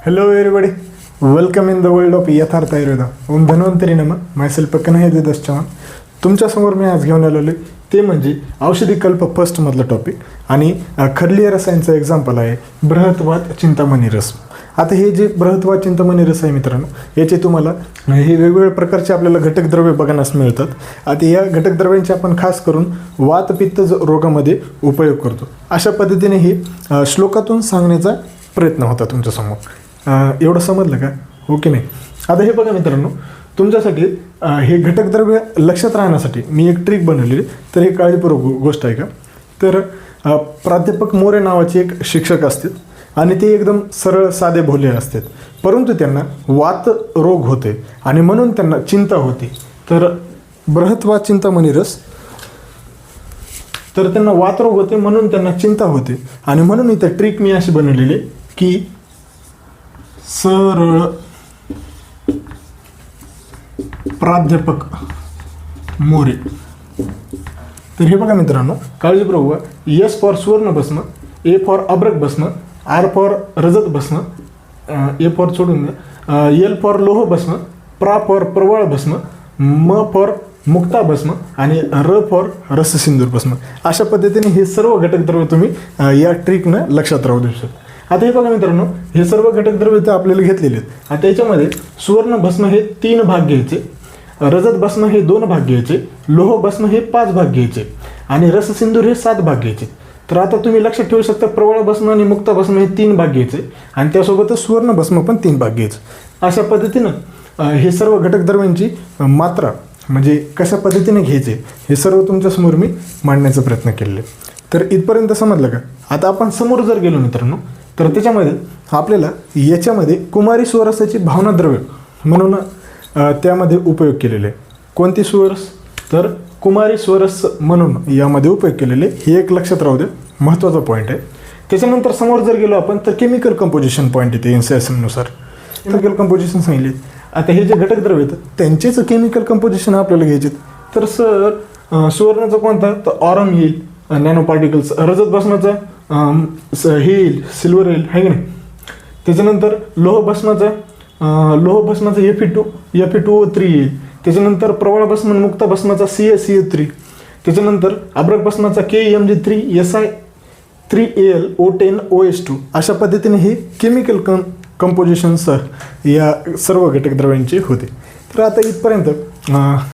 Hello everybody, welcome in the world of यथार्थ आयुर्वेद. ओम धन्वंतरी नमः. Myself Kanhaiya Devdas Chavan. तुमच्यासमोर मी आज घेऊन आलेलो ते म्हणजे औषधी कल्प फर्स्टमधलं टॉपिक आणि खरलीय रसायनचं एक्झाम्पल आहे बृहत्वात चिंतामणी रस. आता हे जे बृहत्वात चिंतामणी रस आहे मित्रांनो, याचे तुम्हाला हे वेगवेगळ्या प्रकारचे आपल्याला घटकद्रव्य बघण्यास मिळतात. आता या घटकद्रव्यांचे आपण खास करून वात पित्त रोगामध्ये उपयोग करतो. अशा पद्धतीने हे श्लोकातून सांगण्याचा प्रयत्न होता तुमच्यासमोर. एवढं समजलं का? हो की नाही? आता हे बघा मित्रांनो, तुमच्यासाठी हे घटकद्रव्य लक्षात राहण्यासाठी मी एक ट्रिक बनवलेली. तर हे काळजीपूर्वक गोष्ट आहे का? तर प्राध्यापक मोरे नावाचे एक शिक्षक असतात आणि ते एकदम सरळ साधे भोले असतात, परंतु त्यांना वात रोग होते आणि म्हणून त्यांना चिंता होते. तर बृहत्वात चिंतामणी रस, तर त्यांना वात रोग होते म्हणून त्यांना चिंता होते आणि म्हणून इथं ट्रिक मी अशी बनवलेली की सरळ प्राध्यापक मोरे. तर हे बघा मित्रांनो, काळजीपूर्वक. एस फॉर सुवर्ण भस्म, ए फॉर अब्रक भस्म, आर फॉर रजत भस्म, ए फॉर सोडून द्या, एल फॉर लोह भस्म, प्रा फॉर प्रवाळ भस्म, म फॉर मुक्ता भस्म आणि र फॉर रससिंदूर भस्म. अशा पद्धतीने हे सर्व घटकद्रव्य तुम्ही या ट्रिकनं लक्षात राहू देऊ शकता. आता हे बघा मित्रांनो, हे सर्व घटकद्रव्य तर आपल्याला घेतलेले आहेत. आता याच्यामध्ये सुवर्ण भस्म हे 3 भाग घ्यायचे, रजत भस्म हे 2 भाग घ्यायचे, लोह भस्म हे 5 भाग घ्यायचे आणि रससिंदूर हे 7 भाग घ्यायचे. तर आता तुम्ही लक्षात ठेवू शकता, प्रवाळ भस्म आणि मुक्ता भस्म हे 3 भाग घ्यायचे आणि त्यासोबतच सुवर्ण भस्म पण 3 भाग घ्यायचे. अशा पद्धतीनं हे सर्व घटकद्रव्यांची मात्रा म्हणजे कशा पद्धतीने घ्यायचे हे सर्व तुमच्यासमोर मी मांडण्याचा प्रयत्न केलेला आहे. तर इथपर्यंत समजलं का? आता आपण समोर जर गेलो मित्रांनो, तर त्याच्यामध्ये आपल्याला याच्यामध्ये कुमारी सुवारसाची भावनाद्रव्य म्हणून त्यामध्ये उपयोग केलेले आहे. कोणती सुवरस? तर कुमारी सुवरस म्हणून यामध्ये उपयोग केलेले. हे एक लक्षात राहू द्या, महत्त्वाचा पॉईंट आहे. त्याच्यानंतर समोर जर गेलो आपण तर केमिकल कंपोजिशन पॉईंट येते. NCSM-नुसार केमिकल कंपोजिशन सांगितले. आता हे जे घटकद्रव्य आहेत त्यांचेच केमिकल कंपोजिशन आपल्याला घ्यायचे. तर सर सुवर्णाचा कोणता? तर ऑरम येईल, नॅनो पार्टिकल्स. रजत भस्माचा हे येईल, सिल्वर येईल, आहे की नाही? त्याच्यानंतर लोह भस्माचा Fe2O3 येईल. त्याच्यानंतर प्रवाळ भस्म मुक्ता भस्माचा CaCO3. त्याच्यानंतर अब्रक भस्माचा KMG3SI3Al O10OH2. अशा पद्धतीने हे केमिकल कंपोजिशन्स या सर्व घटकद्रव्यांचे होते. तर आता इथपर्यंत